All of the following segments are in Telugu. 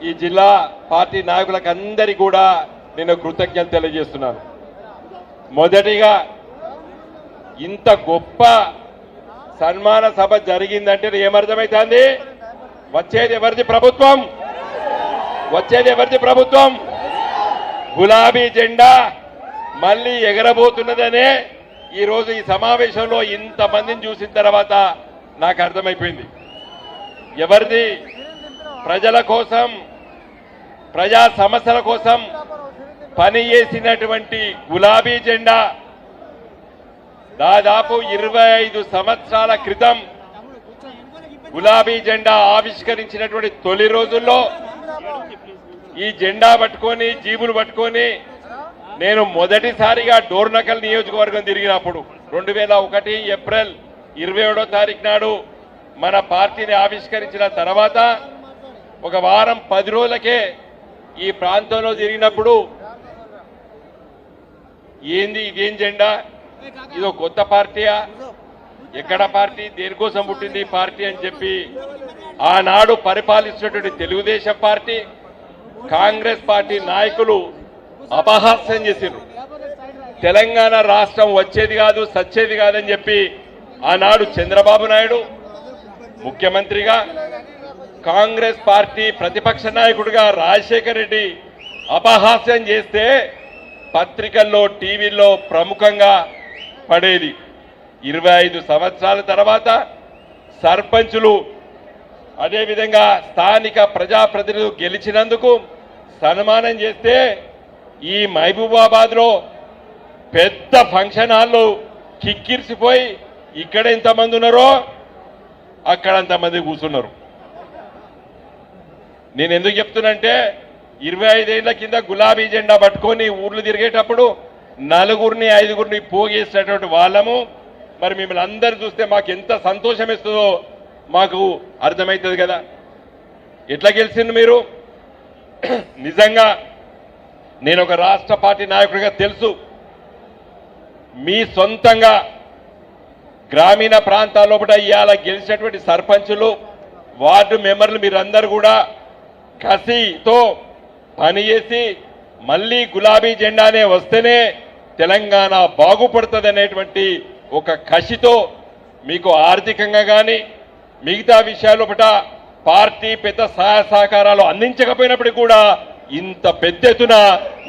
ఈ జిల్లా పార్టీ నాయకులకు అందరికీ కూడా నేను కృతజ్ఞతలు తెలియజేస్తున్నాను. మొదటిగా ఇంత గొప్ప సన్మాన సభ జరిగిందంటే ఏమర్థమైతుంది? వచ్చేది ఎవరిది ప్రభుత్వం? వచ్చేది ఎవరిది ప్రభుత్వం? గులాబీ జెండా మళ్ళీ ఎగరబోతున్నదనే ఈరోజు ఈ సమావేశంలో ఇంతమందిని చూసిన తర్వాత నాకు అర్థమైపోయింది. ఎవరిది? ప్రజల కోసం, ప్రజా సమస్యల కోసం పనిచేసినటువంటి గులాబీ జెండా దాదాపు 25 సంవత్సరాల క్రితం గులాబీ జెండా ఆవిష్కరించినటువంటి తొలి రోజుల్లో ఈ జెండా పట్టుకొని, జీబులు పట్టుకొని నేను మొదటిసారిగా డోర్నకల్ నియోజకవర్గం తిరిగినప్పుడు 2001 ఏప్రిల్ 27వ తారీఖు నాడు మన పార్టీని ఆవిష్కరించిన తర్వాత ఒక వారం 10 రోజులకే ఈ ప్రాంతంలో తిరిగినప్పుడు ఏంది ఇదేం జెండా, ఇదో కొత్త పార్టీయా, ఎక్కడ పార్టీ, దేనికోసం పుట్టింది ఈ పార్టీ అని చెప్పి ఆనాడు పరిపాలిస్తున్నటువంటి తెలుగుదేశం పార్టీ, కాంగ్రెస్ పార్టీ నాయకులు అపహాస్యం చేశారు. తెలంగాణ రాష్ట్రం వచ్చేది కాదు, సచ్చేది కాదని చెప్పి ఆనాడు చంద్రబాబు నాయుడు ముఖ్యమంత్రిగా, కాంగ్రెస్ పార్టీ ప్రతిపక్ష నాయకుడిగా రాజశేఖర్ రెడ్డి అపహాస్యం చేస్తే పత్రికల్లో, టీవీల్లో ప్రముఖంగా పడేది. 25 సంవత్సరాల తర్వాత సర్పంచులు, అదేవిధంగా స్థానిక ప్రజాప్రతినిధులు గెలిచినందుకు సన్మానం చేస్తే ఈ మహబూబాబాద్ లో పెద్ద ఫంక్షన్ హాల్లో కిక్కిరిసిపోయి ఇక్కడ ఎంతమంది ఉన్నారో అక్కడ అంతమంది కూర్చున్నారు. నేను ఎందుకు చెప్తున్నంటే 25 ఏళ్ల కింద గులాబీ జెండా పట్టుకొని ఊర్లు తిరిగేటప్పుడు 4గురిని 5గురిని పోగేసినటువంటి వాళ్ళము. మరి మిమ్మల్ని అందరూ చూస్తే మాకు ఎంత సంతోషం ఇస్తుందో మాకు అర్థమవుతుంది కదా. ఎట్లా గెలిచింది మీరు? నిజంగా నేను ఒక రాష్ట్ర పార్టీ నాయకుడిగా తెలుసు, మీ సొంతంగా గ్రామీణ ప్రాంతాల్లో ఇవాళ గెలిచినటువంటి సర్పంచులు, వార్డు మెంబర్లు మీరందరూ కూడా కసితో పనిచేసి మళ్ళీ గులాబీ జెండానే వస్తేనే తెలంగాణ బాగుపడుతుంది అనేటువంటి ఒక కసితో మీకు ఆర్థికంగా కానీ మిగతా విషయాల పార్టీ పెద్ద సహాయ సహకారాలు అందించకపోయినప్పటికీ కూడా ఇంత పెద్ద ఎత్తున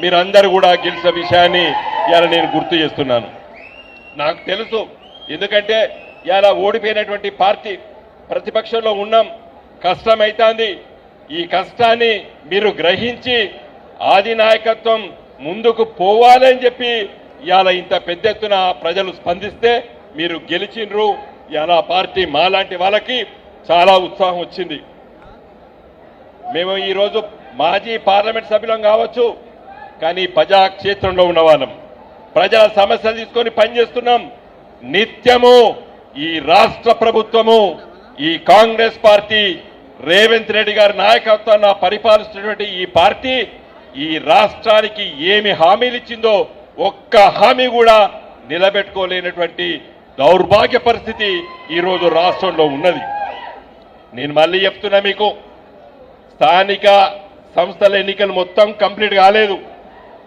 మీరందరూ కూడా గెలిచిన విషయాన్ని ఇవాళ నేను గుర్తు చేస్తున్నాను. నాకు తెలుసు, ఎందుకంటే ఇవాళ ఓడిపోయినటువంటి పార్టీ ప్రతిపక్షంలో ఉన్నాం, కష్టమైతుంది. ఈ కష్టాన్ని మీరు గ్రహించి ఆది నాయకత్వం ముందుకు పోవాలని చెప్పి ఇవాళ ఇంత పెద్ద ఎత్తున ప్రజలు స్పందిస్తే మీరు గెలిచినరు. ఇవాళ పార్టీ మాలాంటి వాళ్ళకి చాలా ఉత్సాహం వచ్చింది. మేము ఈరోజు మాజీ పార్లమెంట్ సభ్యులం కావచ్చు, కానీ ప్రజాక్షేత్రంలో ఉన్న వాళ్ళం, ప్రజా సమస్యలు తీసుకొని పనిచేస్తున్నాం. నిత్యము ఈ రాష్ట్ర ప్రభుత్వము, ఈ కాంగ్రెస్ పార్టీ, రేవంత్ రెడ్డి గారి నాయకత్వాన్ని పరిపాలిస్తున్నటువంటి ఈ పార్టీ ఈ రాష్ట్రానికి ఏమి హామీలు ఇచ్చిందో ఒక్క హామీ కూడా నిలబెట్టుకోలేనటువంటి దౌర్భాగ్య పరిస్థితి ఈరోజు రాష్ట్రంలో ఉన్నది. నేను మళ్ళీ చెప్తున్నా, మీకు స్థానిక సంస్థల ఎన్నికలు మొత్తం కంప్లీట్ కాలేదు.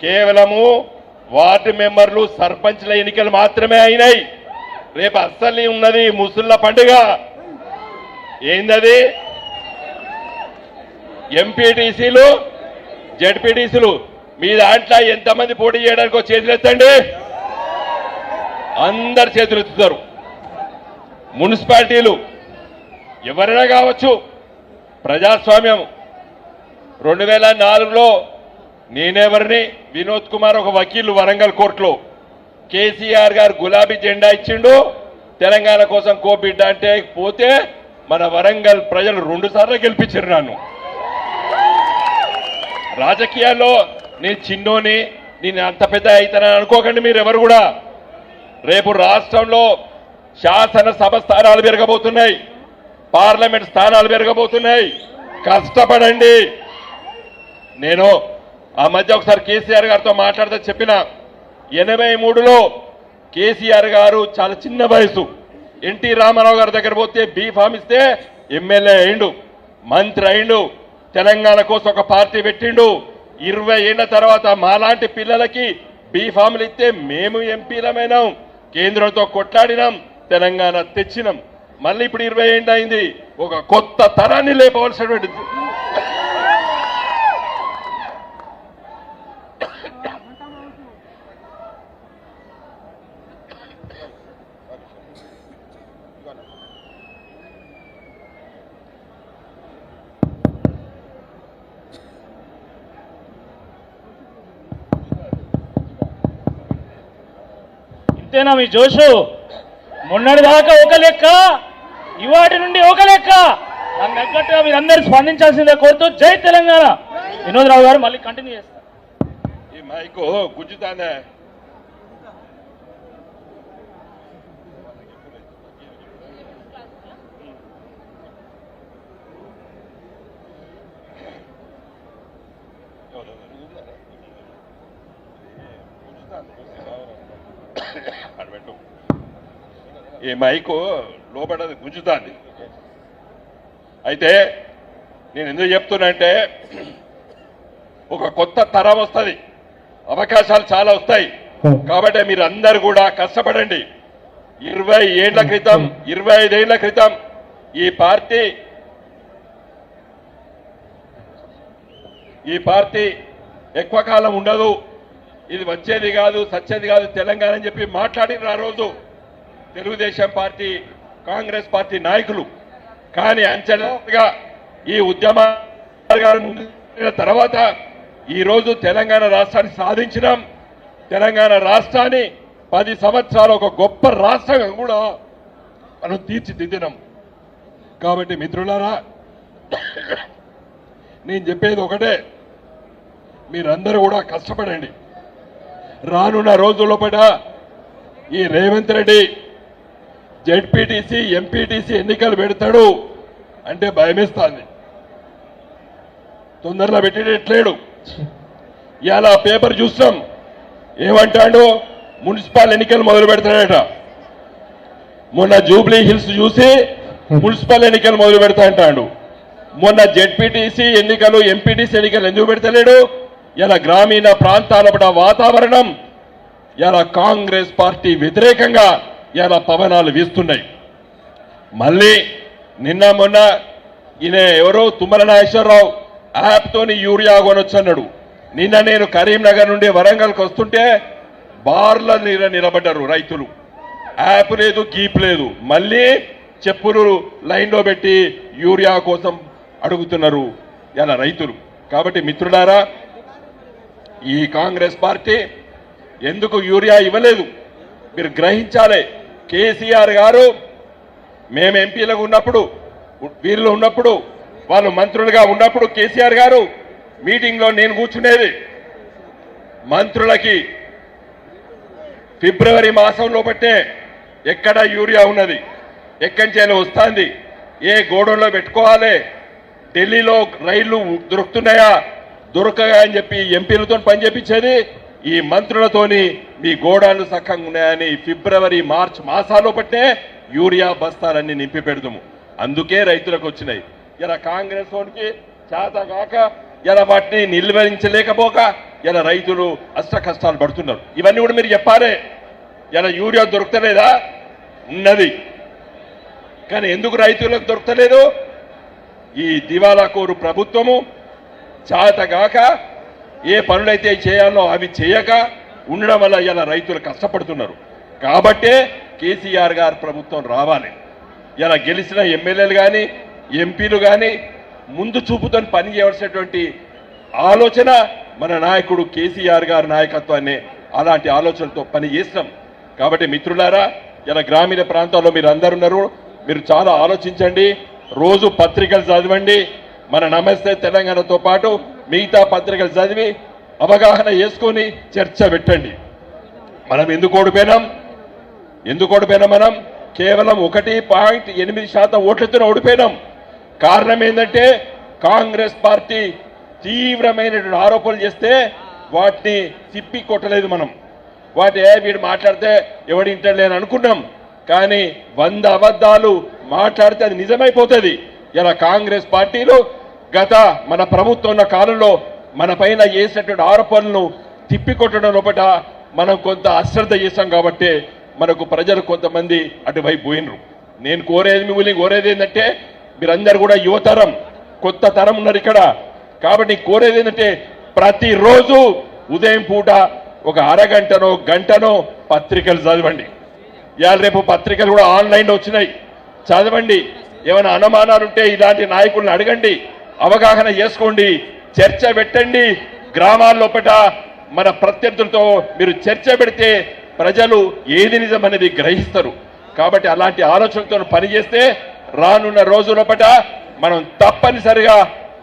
కేవలము వార్డు మెంబర్లు, సర్పంచ్ల ఎన్నికలు మాత్రమే అయినాయి. రేపు అస్సలు ఉన్నది ముసుళ్ళ పండుగ. ఏందది? ఎంపీటీసీలు, జెడ్పీటీసీలు. మీ దాంట్లో ఎంతమంది పోటీ చేయడానికి చేతులు ఎత్తండి. అందరు చేతులు ఎత్తుతారు. మున్సిపాలిటీలు ఎవరైనా కావచ్చు. ప్రజాస్వామ్యం 2004లో నేనెవరిని, వినోద్ కుమార్ ఒక వకీలు వరంగల్ కోర్టులో, కేసీఆర్ గారు గులాబీ జెండా ఇచ్చిండు తెలంగాణ కోసం కోబిడ్డ అంటే పోతే మన వరంగల్ ప్రజలు 2 సార్లు గెలిపించారు నన్ను. రాజకీయాల్లో నేను చిన్నోని, నేను అంత పెద్ద అవుతానని అనుకోకండి మీరు ఎవరు కూడా. రేపు రాష్ట్రంలో శాసనసభ స్థానాలు పెరగబోతున్నాయి, పార్లమెంట్ స్థానాలు పెరగబోతున్నాయి. కష్టపడండి. నేను ఆ మధ్య ఒకసారి కేసీఆర్ గారితో మాట్లాడితే చెప్పిన, 83లో కేసీఆర్ గారు చాలా చిన్న వయసు, ఎన్టీ రామారావు గారి దగ్గర పోతే బీ ఫామ్ ఇస్తే ఎమ్మెల్యే అయిండు, మంత్రి అయిండు. తెలంగాణ కోసం ఒక పార్టీ పెట్టిండు. 20 ఏళ్ల తర్వాత మాలాంటి పిల్లలకి బీఫామ్లు ఇస్తే మేము ఎంపీలమైనాం, కేంద్రంతో కొట్లాడినాం, తెలంగాణ తెచ్చినాం. మళ్ళీ ఇప్పుడు 20 ఏళ్ళు అయింది. ఒక కొత్త తరాన్ని లేపవలసినటువంటి ఇంతేనా మీ జోషు? మొన్నటి దాకా ఒక లెక్క, ఇవాటి నుండి ఒక లెక్క. దానికి తగ్గట్టుగా మీరందరూ స్పందించాల్సిందే కోరుతూ జై తెలంగాణ. వినోద్రావు గారు మళ్ళీ కంటిన్యూ చేస్తారు. ఈ మైకు గుంజుతానే. ఈ మైకు లోపల గుంజుతాంది. అయితే నేను ఎందుకు చెప్తున్నా, ఒక కొత్త తరం వస్తుంది, అవకాశాలు చాలా వస్తాయి. కాబట్టి మీరు అందరు కూడా కష్టపడండి. 20 ఏళ్ల క్రితం 25 ఏళ్ల క్రితం ఈ పార్టీ ఎక్కువ కాలం ఉండదు, ఇది వచ్చేది కాదు, సచ్చేది కాదు తెలంగాణ అని చెప్పి మాట్లాడిన ఆ రోజు తెలుగుదేశం పార్టీ, కాంగ్రెస్ పార్టీ నాయకులు. కానీ అంచెలుగా ఈ ఉద్యమాల తర్వాత ఈరోజు తెలంగాణ రాష్ట్రాన్ని సాధించినాం. తెలంగాణ రాష్ట్రాన్ని 10 సంవత్సరాలు ఒక గొప్ప రాష్ట్రంగా కూడా మనం తీర్చిదిద్దినాం. కాబట్టి మిత్రులారా, నేను చెప్పేది ఒకటే, మీరందరూ కూడా కష్టపడండి. రానున్న రోజుల్లోపట ఈ రేవంత్ రెడ్డి జెడ్పీటీసీ, ఎంపీటీసీ ఎన్నికలు పెడతాడు అంటే భయమేస్తాంది. తొందరలో పెట్టేట్లేడు. ఇలా పేపర్ చూస్తాం, ఏమంటాడు, మున్సిపల్ ఎన్నికలు మొదలు పెడతాడట. మొన్న జూబ్లీ హిల్స్ చూసి మున్సిపల్ ఎన్నికలు మొదలు పెడతా అంటాడు. మొన్న జెడ్పీటీసీ ఎన్నికలు, ఎంపీటీసీ ఎన్నికలు ఎందుకు పెడతలేడు? ఇలా గ్రామీణ ప్రాంతాల వాతావరణం ఇలా కాంగ్రెస్ పార్టీ వ్యతిరేకంగా ఇలా పవనాలు వీస్తున్నాయి. మళ్ళీ నిన్న మొన్న ఈయన ఎవరో తుమ్మల నాగేశ్వరరావు యాప్తోని యూరియా కొనొచ్చన్నాడు. నిన్న నేను కరీంనగర్ నుండి వరంగల్కి వస్తుంటే బార్ల నిలబడ్డారు రైతులు. యాప్ లేదు, గీప్ లేదు, మళ్ళీ చెప్పులు లైన్లో పెట్టి యూరియా కోసం అడుగుతున్నారు ఇలా రైతులు. కాబట్టి మిత్రులారా, ఈ కాంగ్రెస్ పార్టీ ఎందుకు యూరియా ఇవ్వలేదు మీరు గ్రహించాలి. కేసీఆర్ గారు మేము ఎంపీలుగా ఉన్నప్పుడు, వీళ్ళు ఉన్నప్పుడు, వాళ్ళు మంత్రులుగా ఉన్నప్పుడు కేసీఆర్ గారు మీటింగ్లో నేను కూర్చునేది. మంత్రులకి ఫిబ్రవరి మాసంలో పట్టే ఎక్కడ యూరియా ఉన్నది, ఎక్కడి నుంచి వస్తుంది, ఏ గోడౌన్లో పెట్టుకోవాలి, ఢిల్లీలో రైళ్లు దొరుకుతున్నాయా, దొరకగా అని చెప్పి ఎంపీలతో పని చేపించేది ఈ మంత్రులతోని. మీ గోడాలు సక్కంగా ఉన్నాయని ఫిబ్రవరి మార్చ్ మాసాల్లో పట్టే యూరియా బస్తాలన్నీ నింపి పెడదాము. అందుకే రైతులకు వచ్చినాయి. ఇలా కాంగ్రెస్ వాడికి చేతగాక ఇలా వాటిని నిల్వరించలేకపోక ఇలా రైతులు అష్ట కష్టాలు పడుతున్నారు. ఇవన్నీ కూడా మీరు చెప్పారే. ఇలా యూరియా దొరకలేదా? ఉన్నది, కానీ ఎందుకు రైతులకు దొరకలేదు? ఈ దివాలా కోరు ప్రభుత్వము చేతగాక ఏ పనులైతే చేయాలో అవి చేయక ఉండడం వల్ల ఇలా రైతులు కష్టపడుతున్నారు. కాబట్టే కేసీఆర్ గారు ప్రభుత్వం రావాలి. ఇలా గెలిచిన ఎమ్మెల్యేలు కానీ ఎంపీలు కానీ ముందు చూపుతో పని చేయవలసినటువంటి ఆలోచన మన నాయకుడు కేసీఆర్ గారి నాయకత్వాన్ని అలాంటి ఆలోచనతో పని చేస్తాం. కాబట్టి మిత్రులారా, ఇలా గ్రామీణ ప్రాంతాల్లో మీరు అందరు ఉన్నారు, మీరు చాలా ఆలోచించండి. రోజు పత్రికలు చదవండి. మన నమస్తే తెలంగాణతో పాటు మిగతా పత్రికలు చదివి అవగాహన చేసుకొని చర్చ పెట్టండి. మనం ఎందుకు ఓడిపోయినాం? మనం కేవలం 1.8% ఓట్లతో ఓడిపోయినాం. కారణం ఏంటంటే కాంగ్రెస్ పార్టీ తీవ్రమైనటువంటి ఆరోపణలు చేస్తే వాటిని తిప్పి కొట్టలేదు. మనం వీడు మాట్లాడితే ఎవడింటలేని అనుకున్నాం, కానీ 100 అబద్ధాలు మాట్లాడితే అది నిజమైపోతుంది. ఇలా కాంగ్రెస్ పార్టీలో గత మన ప్రభుత్వం ఉన్న కాలంలో మన పైన చేసినటువంటి ఆరోపణలను తిప్పికొట్టడం లోపల మనం కొంత అశ్రద్ధ చేశాం కాబట్టి మనకు ప్రజలు కొంతమంది అటువైపు పోయినరు. నేను మిమ్మల్ని కోరేది ఏంటంటే మీరందరూ కూడా యువతరం, కొత్త తరం ఉన్నారు ఇక్కడ. కాబట్టి కోరేది ఏంటంటే ప్రతిరోజు ఉదయం పూట ఒక అరగంటనో గంటనో పత్రికలు చదవండి. ఇవాళ రేపు పత్రికలు కూడా ఆన్లైన్లో వచ్చినాయి, చదవండి. ఏమైనా అనుమానాలుంటే ఇలాంటి నాయకులను అడగండి, అవగాహన చేసుకోండి, చర్చ పెట్టండి. గ్రామాల్లోపట మన ప్రత్యర్థులతో మీరు చర్చ పెడితే ప్రజలు ఏది నిజం అనేది గ్రహిస్తారు. కాబట్టి అలాంటి ఆలోచనతో పనిచేస్తే రానున్న రోజులపట మనం తప్పనిసరిగా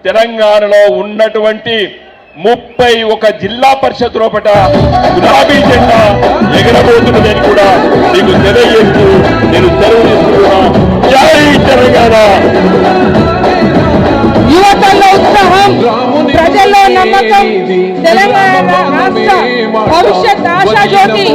తెలంగాణలో ఉన్నటువంటి 31 జిల్లా పరిషత్ లోపట గులాబీ జెండా ఎగరబోతున్నదని కూడా మీకు తెలియజేస్తూ నేను సెలవు తీసుకుంటున్నా. జై తెలంగాణ. యువతల్లో ఉత్సాహం, ప్రజల్లో నమ్మకం, తెలంగాణ రాష్ట్ర భవిష్యత్ ఆశాజ్యోతి